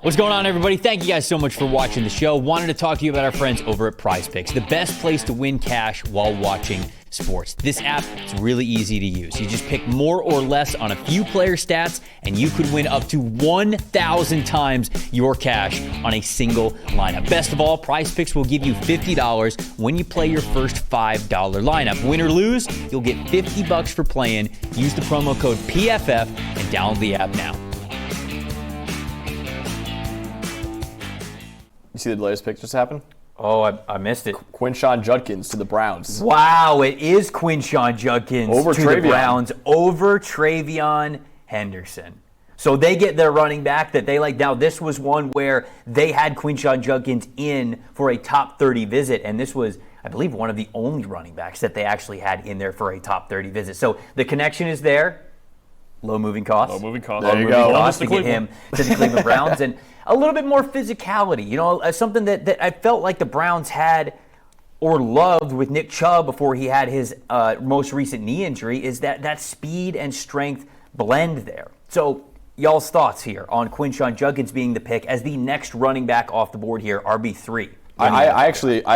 What's going on, everybody? Thank you guys so much for watching the show. Wanted to talk to you about our friends over at Prize Picks, the best place to win cash while watching sports. This app is really easy to use. You just pick more or less on a few player stats, and you could win up to 1,000 times your cash on a single lineup. Best of all, Prize Picks will give you $50 when you play your first $5 lineup. Win or lose, you'll get $50 for playing. Use the promo code PFF and download the app now. You see the latest pick just happened? Oh, I missed it. Quinshon Judkins to the Browns. Wow, it is Quinshon Judkins over to Travion. The Browns over Travion Henderson. So they get their running back that they like. Now, this was one where they had Quinshon Judkins in for a top 30 visit, and this was, I believe, one of the only running backs that they actually had in there for a top 30 visit. So the connection is there. Low moving costs. There you go. To get him to the Cleveland Browns. And a little bit more physicality. You know, something that I felt like the Browns had or loved with Nick Chubb before he had his most recent knee injury is that speed and strength blend there. So y'all's thoughts here on Quinshon Judkins being the pick as the next running back off the board here, RB3. I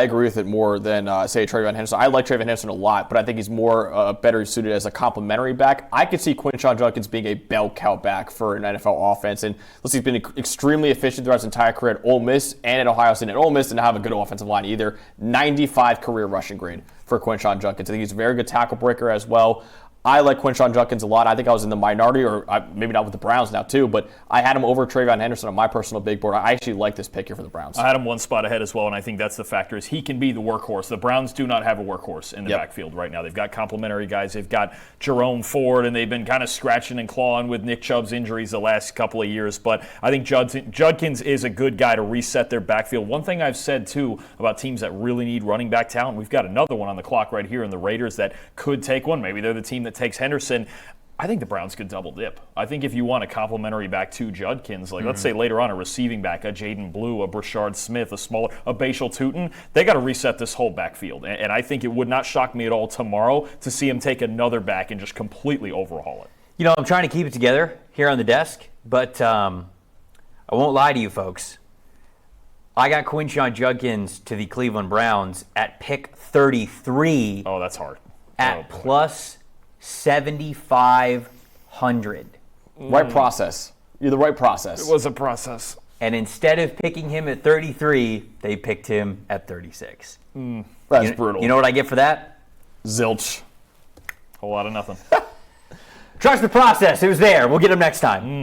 agree with it more than, say, Travion Henderson. I like Travion Henderson a lot, but I think he's more better suited as a complementary back. I could see Quinshon Judkins being a bell cow back for an NFL offense. And he's been extremely efficient throughout his entire career at Ole Miss and at Ohio State. And Ole Miss didn't have a good offensive line either. 95 career rushing grade for Quinshon Judkins. I think he's a very good tackle breaker as well. I like Quinshon Judkins a lot. I think I was in the minority, or maybe not with the Browns now too, but I had him over Travion Henderson on my personal big board. I actually like this pick here for the Browns. I had him one spot ahead as well, and I think that's the factor is he can be the workhorse. The Browns do not have a workhorse in the backfield right now. They've got complementary guys. They've got Jerome Ford, and they've been kind of scratching and clawing with Nick Chubb's injuries the last couple of years. But I think Judkins is a good guy to reset their backfield. One thing I've said, too, about teams that really need running back talent, we've got another one on the clock right here in the Raiders that could take one. Maybe they're the team that takes Henderson. I think the Browns could double dip. I think if you want a complimentary back to Judkins, like let's say later on a receiving back, a Jaden Blue, a Brashard Smith, a Bashal Tutin, they got to reset this whole backfield. And I think it would not shock me at all tomorrow to see him take another back and just completely overhaul it. You know, I'm trying to keep it together here on the desk, but I won't lie to you folks. I got Quinshon Judkins to the Cleveland Browns at pick 33. Oh, that's hard. At plus 7,500. Right process. You're the right process. It was a process. And instead of picking him at 33, they picked him at 36. That's brutal. You know what I get for that? Zilch. Whole lot of nothing. Trust the process. It was there. We'll get him next time.